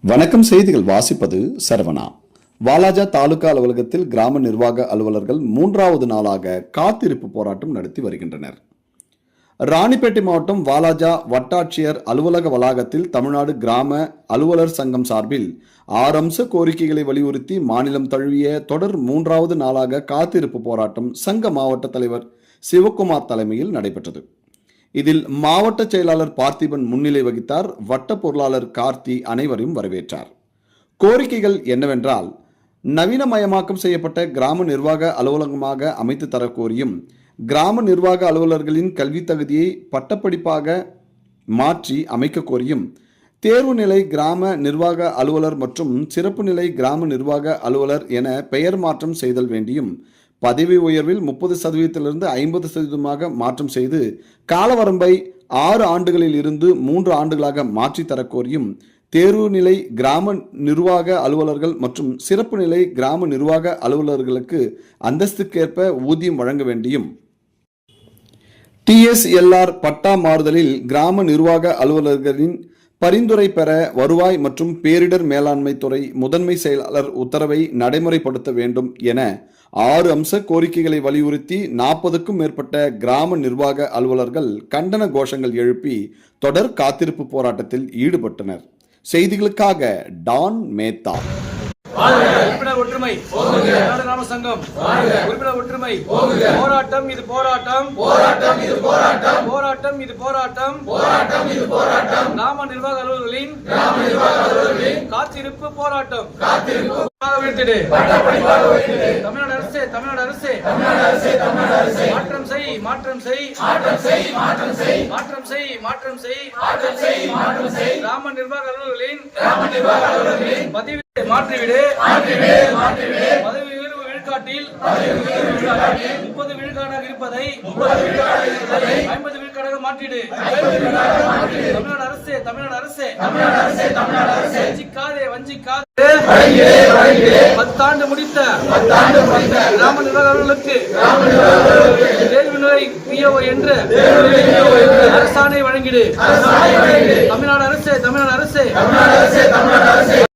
வணக்கம். செய்திகள் வாசிப்பது சரவணா. வாலாஜா தாலுகா அலுவலகத்தில் கிராம நிர்வாக அலுவலர்கள் 3வது நாளாக காத்திருப்பு போராட்டம் நடத்தி வருகின்றனர். ராணிப்பேட்டை மாவட்டம் வாலாஜா வட்டாட்சியர் அலுவலக வளாகத்தில் தமிழ்நாடு கிராம அலுவலர் சங்கம் சார்பில் 6 அம்ச கோரிக்கைகளை வலியுறுத்தி மாநிலம் தழுவிய தொடர் 3வது நாளாக காத்திருப்பு போராட்டம் சங்க மாவட்ட தலைவர் சிவக்குமார் தலைமையில் நடைபெற்றது. இதில் மாவட்ட செயலாளர் பார்த்திபன் முன்னிலை வகித்தார். வட்ட பொருளாளர் கார்த்தி அனைவரையும் வரவேற்றார். கோரிக்கைகள் என்னவென்றால், நவீனமயமாக்கம் செய்யப்பட்ட கிராம நிர்வாக அலுவலகமாக அமைத்து தரக்கோரியும், கிராம நிர்வாக அலுவலர்களின் கல்வி தகுதியை பட்டப்படிப்பாக மாற்றி அமைக்க கோரியும், தேர்வு நிலை கிராம நிர்வாக அலுவலர் மற்றும் சிறப்பு நிலை கிராம நிர்வாக அலுவலர் என பெயர் மாற்றம் செய்தல் வேண்டியும், பதவி உயர்வில் 30% 50% மாற்றம் செய்து காலவரம்பை 6 ஆண்டுகளில் இருந்து 3 ஆண்டுகளாக மாற்றி தரக்கோரியும், தேர்வு நிலை கிராம நிர்வாக அலுவலர்கள் மற்றும் சிறப்பு நிலை கிராம நிர்வாக அலுவலர்களுக்கு அந்தஸ்துக்கேற்ப ஊதியம் வழங்க வேண்டியும், TSLR பட்டா மாறுதலில் கிராம நிர்வாக அலுவலர்களின் பரிந்துரை பெற வருவாய் மற்றும் பேரிடர் மேலாண்மை துறை முதன்மை செயலாளர் உத்தரவை நடைமுறைப்படுத்த வேண்டும் என 6 அம்ச கோரிக்கைகளை வலியுறுத்தி 40க்கும் மேற்பட்ட கிராம நிர்வாக அலுவலர்கள் கண்டன கோஷங்கள் எழுப்பி தொடர் காத்திருப்பு போராட்டத்தில் ஈடுபட்டனர். செய்திகளுக்காக டான் மேத்தா. உறுப்பினர் ஒற்றுமை கிராம சங்கம் உறுப்பினர் ஒற்றுமை போராட்டம் இது போராட்டம் போராட்டம் இது போராட்டம் போராட்டம் இது போராட்டம் போராட்டம் இது போராட்டம் கிராம நிர்வாக அலுவலர்களின் காத்திருப்பு போராட்டம் தமிழ்நாடு அரசு தமிழ்நாடு அரசு மாற்றம் செய் மாற்றம் செய் மாற்றம் செய் மாற்றம் செய் மாற்றம் செய் மாற்றம் செய் மாற்றம் செய் மாற்றம் செய் கிராம நிர்வாக அலுவலர்களின் பதவி மாற்றிவிடு பதவி உயர்வு விழுக்காட்டில் 30 விழுக்காடாக இருப்பதை 50 விழுக்காடாக மாற்றிடு. தமிழ்நாடு அரசு தமிழ்நாடு அரசு வஞ்சிக்காதே வஞ்சிக்காதே. 10 ஆண்டு முடித்த கிராம நிர்வாகர்களுக்கு தேர்வு நிலை PO என்று அரசாணை வழங்கிடு.